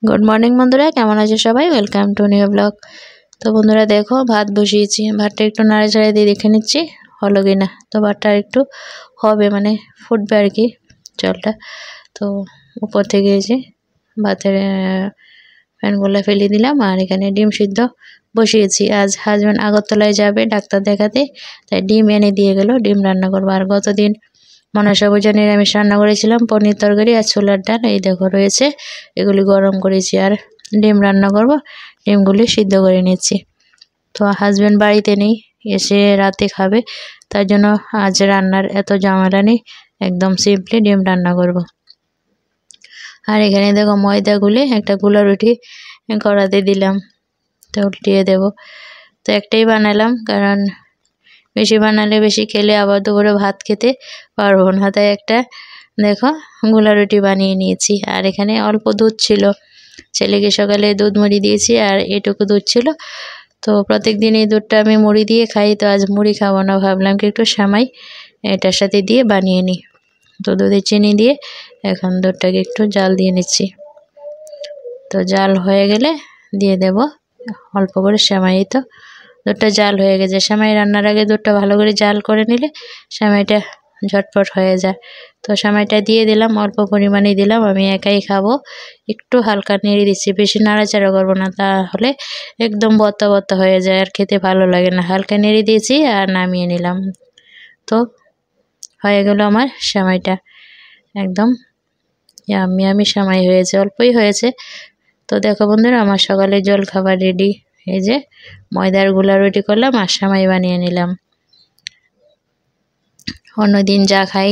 Good morning বন্ধুরা, কেমন আছে সবাই? Welcome to new blog. তো বন্ধুরা দেখো, ভাত বসিয়েছি। ভাতটা একটু নাড়াচাড়া দিয়ে দেখে নিচ্ছি হলো কি না। তো ভাতটা একটু হবে, মানে ফুটবে আর কি জলটা। তো উপর থেকে এই যে ভাতের ফ্যানগুলো ফেলে দিলাম, আর এখানে ডিম সিদ্ধ বসিয়েছি। আজ হাজব্যান্ড আগরতলায় যাবে ডাক্তার দেখাতে, তাই ডিম এনে দিয়ে গেল। ডিম রান্না করবো। আর গতদিন মনসা পূজা নিরামিষ রান্না করেছিলাম, পনির তরকারি আর ছোলার ডাল এই দেখো রয়েছে, এগুলি গরম করেছি। আর ডিম রান্না করব, ডিমগুলি সিদ্ধ করে নিচ্ছি। তো হাজব্যান্ড বাড়িতে নেই, এসে রাতে খাবে, তার জন্য আজ রান্নার এত ঝামেলা নেই, একদম সিম্পলি ডিম রান্না করব। আর এখানে দেখো ময়দা গুলে একটা গুলা রুটি কড়াতে দিলাম, তো উল্টিয়ে দেবো। তো একটাই বানালাম, কারণ বেশি বানালে বেশি খেলে আবার দুপুরে ভাত খেতে পারবো না, তাই একটা দেখো গোলা রুটি বানিয়ে নিয়েছি। আর এখানে অল্প দুধ ছিল, ছেলেকে সকালে দুধ মুড়ি দিয়েছি, আর এটুকু দুধ ছিল। তো প্রত্যেক দিন এই দুধটা আমি মুড়ি দিয়ে খাই, তো আজ মুড়ি খাবো না, ভাবলাম কি একটু সেমাই এটার সাথে দিয়ে বানিয়ে নিই। তো দুধে চিনি দিয়ে এখন দুধটাকে একটু জাল দিয়ে নিচ্ছি। তো জাল হয়ে গেলে দিয়ে দেব অল্প করে সেমাই। তো দুধটা জাল হয়ে গেছে। সেমাই রান্নার আগে দুধটা ভালো করে জাল করে নিলে সেমাইটা ঝটপট হয়ে যায়। তো সেমাইটা দিয়ে দিলাম, অল্প পরিমাণে দিলাম, আমি একাই খাবো। একটু হালকা নেড়ে দিচ্ছি, বেশি নাড়াচাড়া করবো না, তাহলে একদম বত্তা বত্তা হয়ে যায় আর খেতে ভালো লাগে না। হালকা নেড়ে দিয়েছি আর নামিয়ে নিলাম। তো হয়ে গেল আমার সেমাইটা, একদম ইয়াম্মি ইয়াম্মি সেমাই হয়েছে, অল্পই হয়েছে। তো দেখো বন্ধুরা, আমার সকালের জল খাবার রেডি। এই যে ময়দার গোলা রুটি করলাম আর সেমাই বানিয়ে নিলাম। অন্যদিন যা খাই,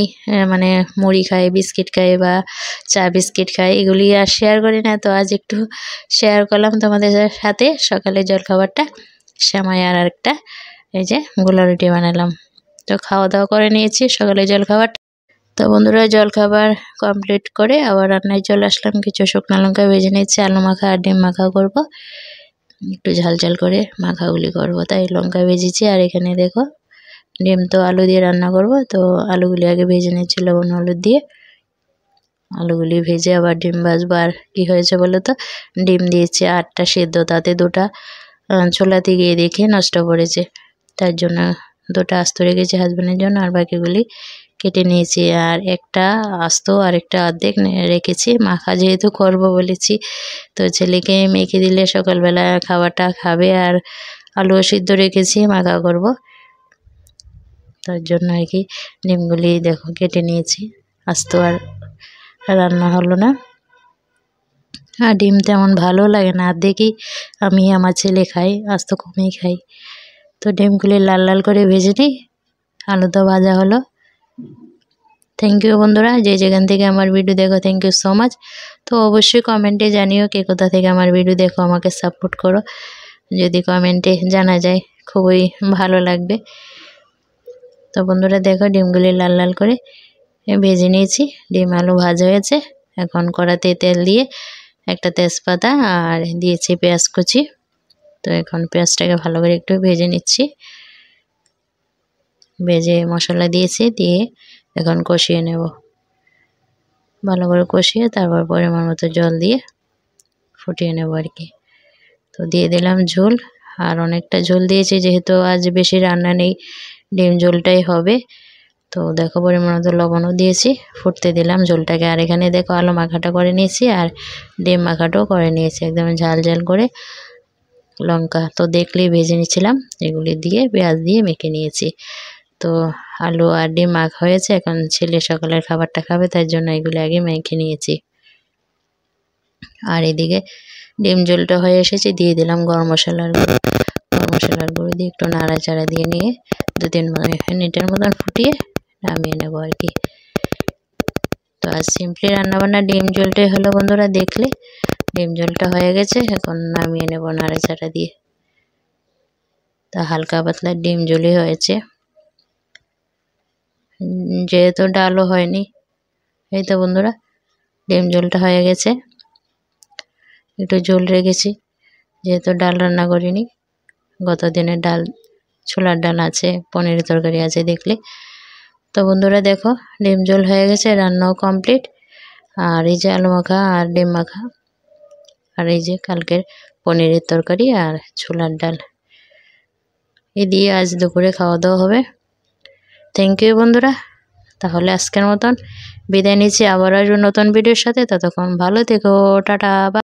মানে মুড়ি খাই, বিস্কিট খাই বা চা বিস্কিট খাই, এগুলি আর শেয়ার করি না। তো আজ একটু শেয়ার করলাম তোমাদের সাথে সকালে জলখাবারটা, সেমাই আর একটা এই যে গোলা রুটি বানালাম। তো খাওয়া দাওয়া করে নিয়েছি সকালে জলখাবার। তো বন্ধুরা, জলখাবার কমপ্লিট করে আবার রান্নায় চলে আসলাম। কিছু শুকনো লঙ্কা ভেজে নিচ্ছি, আলু মাখা আর ডিম মাখা করব, একটু ঝাল ঝাল করে মাখাগুলি করব, তাই লঙ্কা ভেজেছি। আর এখানে দেখো ডিম তো আলু দিয়ে রান্না করব, তো আলুগুলি আগে ভেজে নিচ্ছি লবণ হলুদ দিয়ে। আলুগুলি ভেজে আবার ডিম ভাজবো। আর কি হয়েছে বলো তো, ডিম দিয়েছি 8টা সেদ্ধ, তাতে 2টা ছোলাতে গিয়ে দেখে নষ্ট করেছে, তার জন্য 2টা আস্ত রেখেছি হাজব্যান্ডের জন্য, আর বাকিগুলি কেটে নিয়েছি। আর একটা আস্ত আর একটা অর্ধেক রেখেছি, মাখা যেহেতু করব বলেছি, তো ছেলেকে মেখে দিলে সকালবেলা খাবারটা খাবে। আর আলুও সিদ্ধ রেখেছি, মাখা করব, তার জন্য আর কি ডিমগুলি দেখো কেটে নিয়েছি। আস্ত আর রান্না হলো না, আর ডিম তেমন ভালো লাগে না, দেখি আমি আমার ছেলে খাই, আস্ত কমেই খাই। তো ডিমগুলি লাল লাল করে ভেজে নিই। আলু তো ভাজা হলো। থ্যাংক ইউ বন্ধুরা, যে যেখান থেকে আমার ভিডিও দেখো, থ্যাংক ইউ সো মাচ। তো অবশ্যই কমেন্টে জানিও কে কোথা থেকে আমার ভিডিও দেখো, আমাকে সাপোর্ট করো। যদি কমেন্টে জানা যায় খুবই ভালো লাগবে। তো বন্ধুরা দেখো, ডিমগুলি লাল লাল করে ভেজে নিয়েছি। ডিম আলু ভাজা হয়েছে। এখন কড়াতে তেল দিয়ে একটা তেজপাতা আর দিয়েছি পেঁয়াজ কুচি। তো এখন পেঁয়াজটাকে ভালো করে একটু ভেজে নিচ্ছি। ভেজে মশলা দিয়েছি, দিয়ে এখন কষিয়ে নেব। ভালো করে কষিয়ে তারপর পরিমাণ মতো জল দিয়ে ফুটিয়ে নেব আর কি। তো দিয়ে দিলাম ঝোল, আর অনেকটা ঝোল দিয়েছি, যেহেতু আজ বেশি রান্না নেই, ডিম ঝোলটাই হবে। তো দেখো পরিমাণ মতো লবণও দিয়েছি, ফুটতে দিলাম ঝোলটাকে। আর এখানে দেখো আলু মাখাটা করে নিয়েছি, আর ডিম মাখাটাও করে নিয়েছি, একদম ঝাল ঝাল করে। লঙ্কা তো দেখলেই ভেজে নিয়েছিলাম, এগুলি দিয়ে পেঁয়াজ দিয়ে মেখে নিয়েছি। তো আলু আর ডিম মাখা হয়েছে, এখন ছেলে সকালের খাবারটা খাবে, তার জন্য এগুলি আগে মেখে নিয়েছি। আর এদিকে ডিম ঝোলটা হয়ে এসেছে, দিয়ে দিলাম গরম মশলার গুঁড়ো। গরম মশলার গুঁড়ো দিয়ে একটু নাড়াচাড়া দিয়ে নিয়ে 2-3 মিনিটের মতন ফুটিয়ে নামিয়ে নেব আর কি। তো আজ সিম্পলি রান্নাবান্না ডিম ঝোলটাই হলো বন্ধুরা, দেখলে ডিম ঝোলটা হয়ে গেছে, এখন নামিয়ে নেব নাড়াচাড়া দিয়ে। তা হালকা পাতলা ডিম ঝোলই হয়েছে, যেহেতু ডালও হয়নি। এই তো বন্ধুরা, ডিম ঝোলটা হয়ে গেছে। একটু ঝোল রেখেছি, যেহেতু ডাল রান্না করিনি, গত দিনের ডাল, ছোলার ডাল আছে, পনিরের তরকারি আছে দেখলে। তো বন্ধুরা দেখো, ডিম ঝোল হয়ে গেছে, রান্নাও কমপ্লিট। আর এই যে আলু মাখা আর ডিম মাখা আর এই যে কালকের পনিরের তরকারি আর ছোলার ডাল, এই দিয়ে আজ দুপুরে খাওয়া দাওয়া হবে। থ্যাংক ইউ বন্ধুরা। তাহলে আজকের মতন বিদায় নিচ্ছি, আবার আসবো নতুন ভিডিওর সাথে। ততক্ষণ ভালো থেকো, টাটা।